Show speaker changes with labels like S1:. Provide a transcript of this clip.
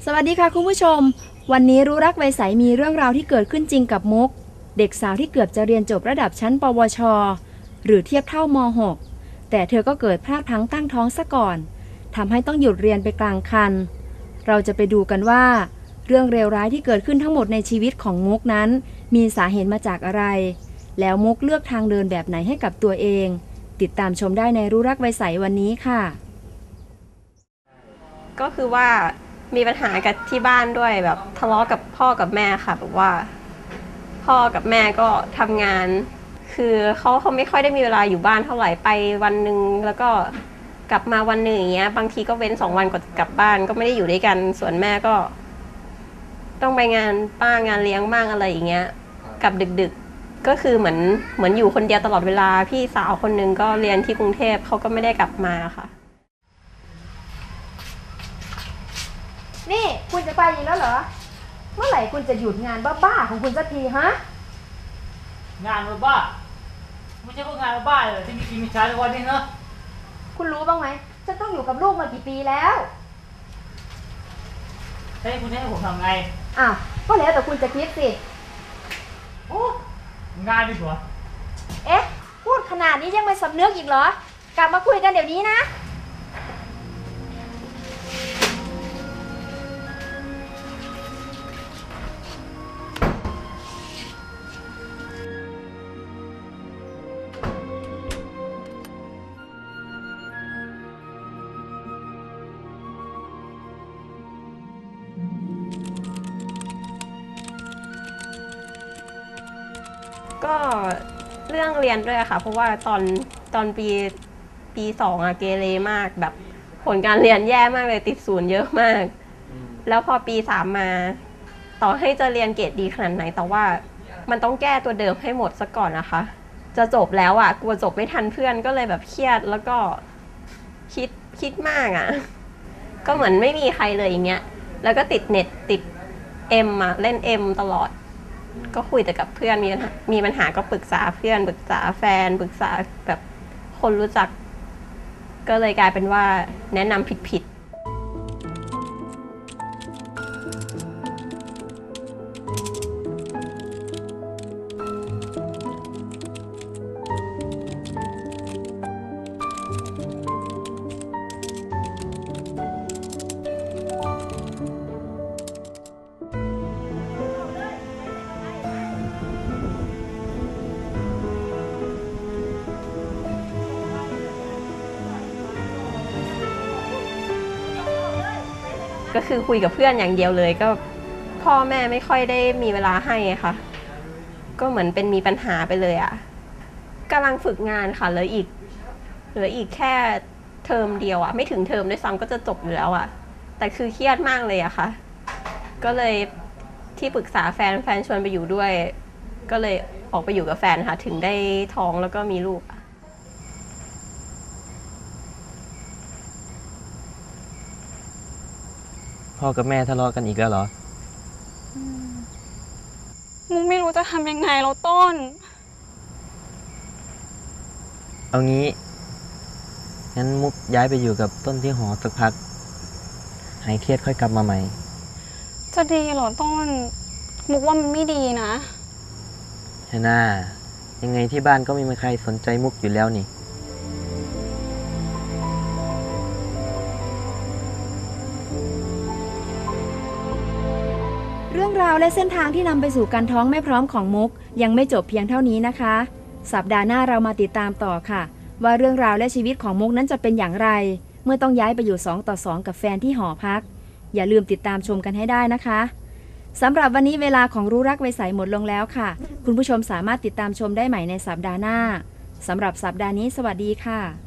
S1: สวัสดีค่ะคุณผู้ชมวันนี้รู้รักไวใสมีเรื่องราวที่เกิดขึ้นจริงกับมุกเด็กสาวที่เกือบจะเรียนจบระดับชั้นปวชหรือเทียบเท่าม.6 แต่เธอก็เกิดพลาดพลั้งตั้งท้องซะก่อนทำให้ต้องหยุดเรียนไปกลางคันเราจะไปดูกันว่าเรื่องเลวร้ายที่เกิดขึ้นทั้งหมดในชีวิตของมุกนั้นมีสาเหตุมาจากอะไรแล้วมุกเลือกทางเดินแบบไหนให้กับตัวเองติดตามชมได้ในรู้รักไวใสวันนี้ค่ะ
S2: ก็คือว่ามีปัญหากับที่บ้านด้วยแบบทะเลาะกับพ่อกับแม่ค่ะแบบว่าพ่อกับแม่ก็ทำงานคือเขาไม่ค่อยได้มีเวลาอยู่บ้านเท่าไหร่ไปวันหนึ่งแล้วก็กลับมาวันหนึ่งอย่างเงี้ยบางทีก็เว้น2 วันกว่ากลับบ้านก็ไม่ได้อยู่ด้วยกันส่วนแม่ก็ต้องไปงานป้างานเลี้ยงบ้างอะไรอย่างเงี้ยกลับดึกๆก็คือเหมือนอยู่คนเดียวตลอดเวลาพี่สาวคนนึงก็เรียนที่กรุงเทพเขาก็ไม่ได้กลับมาค่ะ
S1: นี่คุณจะไปอีกแล้วเหรอเมื่อไหร่คุณจะหยุดงานบ้าๆของคุณสักทีฮะ
S3: งานบ้าไม่ใช่พวกงานบ้าเลยที่มีกินมีใช้ในวันนี้เนอะ
S1: คุณรู้บ้างไหมฉันต้องอยู่กับลูกมากี่ปีแล้ว
S3: ให้คุณให้ผมทำไง
S1: อ้าวก็แล้วแต่คุณจะคิดสิ
S3: โอ้งานดีกว่า
S1: เอ๊ะพูดขนาดนี้ยังไม่สำนึกอีกเหรอกลับมาคุยกันเดี๋ยวนี้นะ
S2: ก็เรื่องเรียนด้วยค่ะเพราะว่าตอนปี2อะเกเรมากแบบผลการเรียนแย่มากเลยติด0เยอะมากแล้วพอปี3มาต่อให้จะเรียนเกรดดีขนาดไหนแต่ว่ามันต้องแก้ตัวเดิมให้หมดซะก่อนนะคะจะจบแล้วอะกลัวจบไม่ทันเพื่อนก็เลยแบบเครียดแล้วก็คิดมากอะก็เหมือนไม่มีใครเลยอย่างเงี้ยแล้วก็ติดเน็ตติดอะเล่นตลอดก็คุยแต่กับเพื่อนมีปัญหาก็ปรึกษาเพื่อนปรึกษาแฟนปรึกษาแบบคนรู้จักก็เลยกลายเป็นว่าแนะนำผิดก็คือคุยกับเพื่อนอย่างเดียวเลยก็พ่อแม่ไม่ค่อยได้มีเวลาให้ค่ะก็เหมือนเป็นมีปัญหาไปเลยอะกำลังฝึกงานค่ะเหลืออีกแค่เทอมเดียวอะไม่ถึงเทอมด้วยซ้ำก็จะจบอยู่แล้วอะแต่คือเครียดมากเลยอะค่ะก็เลยที่ปรึกษาแฟนชวนไปอยู่ด้วยก็เลยออกไปอยู่กับแฟนค่ะถึงได้ท้องแล้วก็มีลูก
S4: พ่อกับแม่ทะเลาะกันอีกแล้วเหรอ
S5: มุกไม่รู้จะทำยังไงแล้วต้น
S4: เอางี้งั้นมุกย้ายไปอยู่กับต้นที่หอสักพักหายเครียดค่อยกลับมาใหม่
S5: จะดีเหรอต้นมุกว่ามันไม่ดีนะ
S4: แฮน่ายังไงที่บ้านก็ไม่มีใครสนใจมุกอยู่แล้วนี่
S1: เรื่องราวและเส้นทางที่นำไปสู่การท้องไม่พร้อมของมุกยังไม่จบเพียงเท่านี้นะคะสัปดาห์หน้าเรามาติดตามต่อค่ะว่าเรื่องราวและชีวิตของมุกนั้นจะเป็นอย่างไรเมื่อต้องย้ายไปอยู่2 ต่อ 2กับแฟนที่หอพักอย่าลืมติดตามชมกันให้ได้นะคะสำหรับวันนี้เวลาของรู้รักไวใสหมดลงแล้วค่ะคุณผู้ชมสามารถติดตามชมได้ใหม่ในสัปดาห์หน้าสำหรับสัปดาห์นี้สวัสดีค่ะ